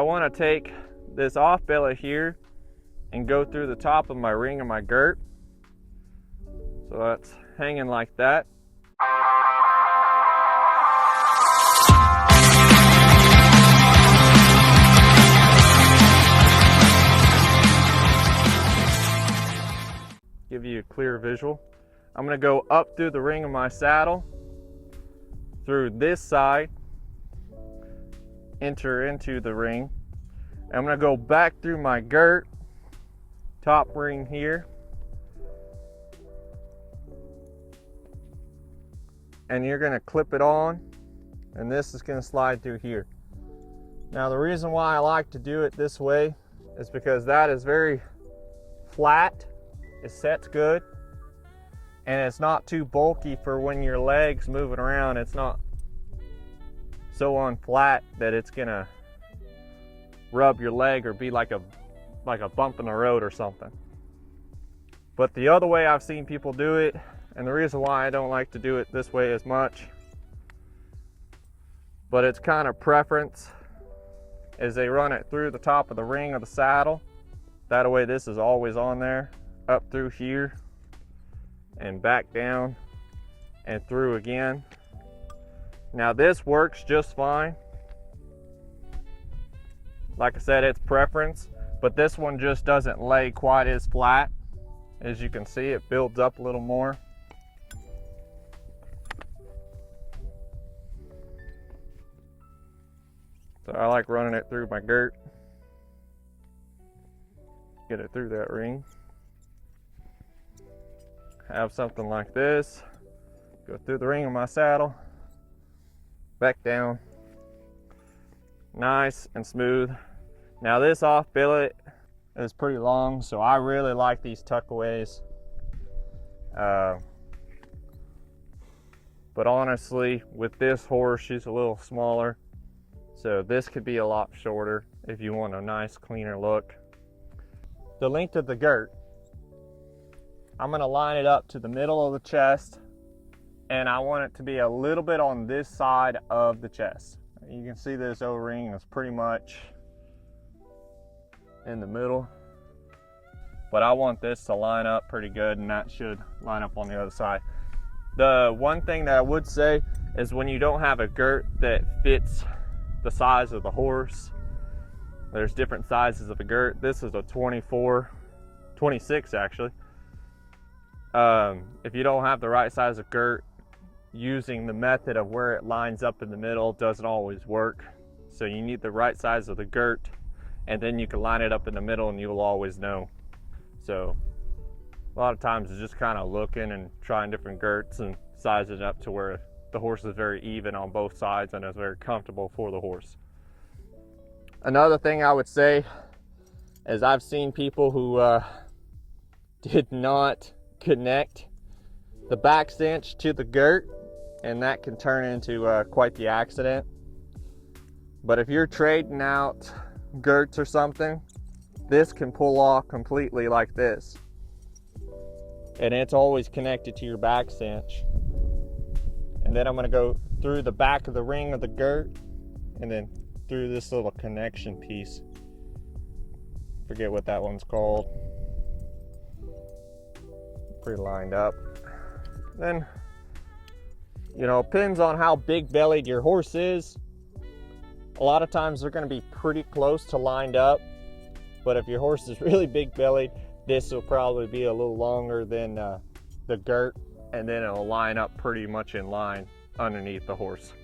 I want to take this off billet here and go through the top of my ring of my Gert. So that's hanging like that. Give you a clear visual. I'm going to go up through the ring of my saddle, through this side, enter into the ring. I'm going to go back through my Gert, top ring here, and you're going to clip it on, and this is going to slide through here. Now the reason why I like to do it this way is because that is very flat, it sets good, and it's not too bulky for when your legs moving around. It's not so unflat that it's gonna rub your leg or be like a bump in the road or something. But the other way I've seen people do it, and the reason why I don't like to do it this way as much, but it's kind of preference, is they run it through the top of the ring of the saddle. That way this is always on there, up through here and back down and through again. Now this works just fine. Like I said, it's preference, but this one just doesn't lay quite as flat. As you can see, it builds up a little more. So I like running it through my Gert. Get it through that ring. Have something like this. Go through the ring of my saddle. Back down. Nice and smooth. Now this off billet is pretty long, so I really like these tuckaways. But honestly, with this horse, she's a little smaller, so this could be a lot shorter if you want a nice, cleaner look. The length of the Gert, I'm gonna line it up to the middle of the chest, and I want it to be a little bit on this side of the chest. You can see this O-ring is pretty much in the middle, but I want this to line up pretty good, and that should line up on the other side. The one thing that I would say is when you don't have a Gert that fits the size of the horse, there's different sizes of a Gert. This is a 26 actually. If you don't have the right size of Gert, using the method of where it lines up in the middle doesn't always work. So you need the right size of the Gert, and then you can line it up in the middle and you'll always know. So a lot of times it's just kind of looking and trying different Gerts and sizing it up to where the horse is very even on both sides and is very comfortable for the horse. Another thing I would say is I've seen people who did not connect the back cinch to the Gert, and that can turn into quite the accident. But if you're trading out Gerts or something, this can pull off completely like this, and it's always connected to your back cinch. And then I'm going to go through the back of the ring of the Gert and then through this little connection piece. Forget what that one's called. Pretty lined up. Then, you know, depends on how big bellied your horse is. A lot of times they're going to be pretty close to lined up, but if your horse is really big bellied, this will probably be a little longer than the Gert, and then it'll line up pretty much in line underneath the horse.